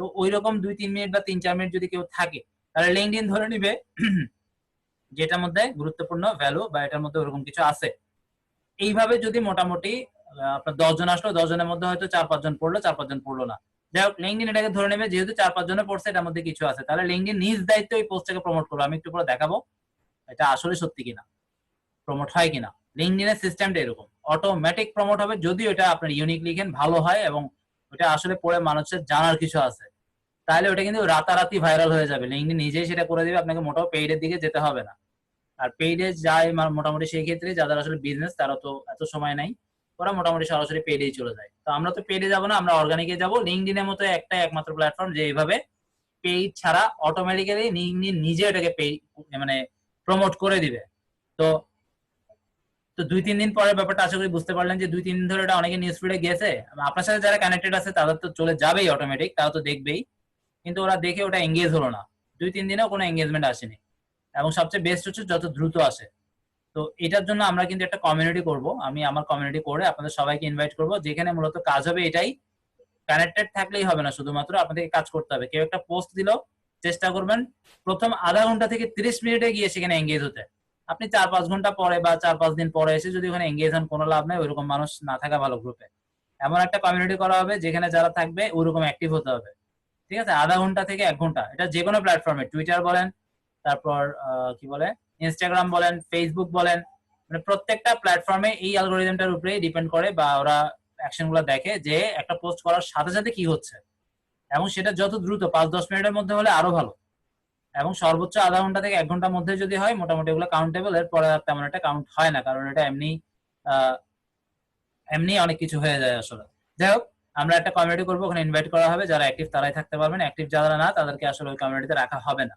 তো ওই রকম 2-3 মিনিট বা 3-4 মিনিট যদি কেউ থাকে, তাহলে লিঙ্কডইন ধরে নিবে যেটার মধ্যে গুরুত্বপূর্ণ ভ্যালু বা এটার মধ্যে ওরকম কিছু আছে। এইভাবে যদি মোটামুটি আপনার 10 জন আসলো, 10 জনের মধ্যে হয়তো 4-5 জন পড়লো, 4-5 জন পড়লো না, যাই হোক লিঙ্কডইন এটাকে ধরে নেবে যেহেতু 4-5 জনে পড়ছে এটার মধ্যে কিছু আছে, তাহলে লিঙ্কডইন নিজ দায়িত্ব এই পোস্টটাকে প্রমোট করবে। আমি একটু পরে দেখাবো এটা আসলে সত্যি কিনা, প্রমোট হয় কিনা। লিঙ্কডইনের সিস্টেমটা এরকম অটোমেটিক প্রমোট হবে যদি ওটা আপনার ইউনিক লিখেন, ভালো হয় এবং ওটা আসলে পড়ে মানুষের জানার কিছু আছে, তাহলে ওটা কিন্তু রাতারাতি ভাইরাল হয়ে যাবে। লিঙ্কডইন নিজেই সেটা করে দিবে, আপনাকে মোটাও পেইডের দিকে যেতে হবে না। আর পেইডে যায় মোটামুটি সেই ক্ষেত্রে যাদের আসলে বিজনেস তারা তো এত সময় নাই, ওরা মোটামুটি সরাসরি পেইডেই চলে যায়। তো আমরা তো পেইডে যাবো না, আমরা অর্গানিকে যাবো। লিঙ্কডইনের মতো একটা একমাত্র প্ল্যাটফর্ম যে এইভাবে পেইড ছাড়া অটোমেটিক্যালি লিঙ্কডইন নিজে এটাকে মানে প্রমোট করে দিবে। তো তো 2-3 দিন পরের ব্যাপারটা আশা করি বুঝতে পারলেন যে 2-3 দিন ধরে এটা অনেকে নিউজ ফিডে গেছে। আপনার সাথে যারা কানেক্টেড আছে তাদের তো চলে যাবেই অটোমেটিক, তারা তো দেখবেই, কিন্তু ওরা দেখে ওটা এঙ্গেজ হলো না, 2-3 দিনেও কোনো এঙ্গেজমেন্ট আসেনি। এবং সবচেয়ে বেস্ট হচ্ছে যত দ্রুত আসে। তো এটার জন্য আমরা কিন্তু একটা কমিউনিটি করব, আমি আমার কমিউনিটি করে আপনাদের সবাইকে ইনভাইট করব, যেখানে মূলত কাজ হবে এটাই। কানেক্টেড থাকলেই হবে না, শুধুমাত্র আপনাদেরকে কাজ করতে হবে। কেউ একটা পোস্ট দিল, চেষ্টা করবেন প্রথম আধা ঘন্টা থেকে 30 মিনিটে গিয়ে সেখানে এঙ্গেজ হতে। আপনি 4-5 ঘন্টা পরে বা 4-5 দিন পরে এসে যদি ওখানে এঙ্গেজ হন, কোনো লাভ নাই, ওইরকম মানুষ না থাকা ভালো গ্রুপে। এমন একটা কমিউনিটি করা হবে যেখানে যারা থাকবে ওইরকম অ্যাক্টিভ হতে হবে, ঠিক আছে? আধা ঘন্টা থেকে 1 ঘন্টা, এটা যে কোনো প্ল্যাটফর্মে, টুইটার বলেন, তারপর কি বলে ইনস্টাগ্রাম বলেন, ফেসবুক বলেন, মানে প্রত্যেকটা প্ল্যাটফর্মে এই অ্যালগোরিদমটার উপরেই ডিপেন্ড করে, বা ওরা অ্যাকশন গুলো দেখে যে একটা পোস্ট করার সাথে সাথে কি হচ্ছে, এবং সেটা যত দ্রুত 5-10 মিনিটের মধ্যে হলে আরো ভালো, এবং সর্বোচ্চ আধা ঘন্টা থেকে 1 ঘন্টার মধ্যে যদি হয় মোটামুটি এগুলো কাউন্টেবল। এরপরে তেমন একটা কাউন্ট হয় না, কারণ এটা এমনি এমনি অনেক কিছু হয়ে যায় আসলে। যাই হোক, আমরা একটা কমিউনিটি করবো, ওখানে ইনভাইট করা হবে, যারা অ্যাক্টিভ তারাই থাকতে পারবেন, অ্যাক্টিভ যারা না তাদেরকে আসলে ওই কমিউনিটিতে রাখা হবে না।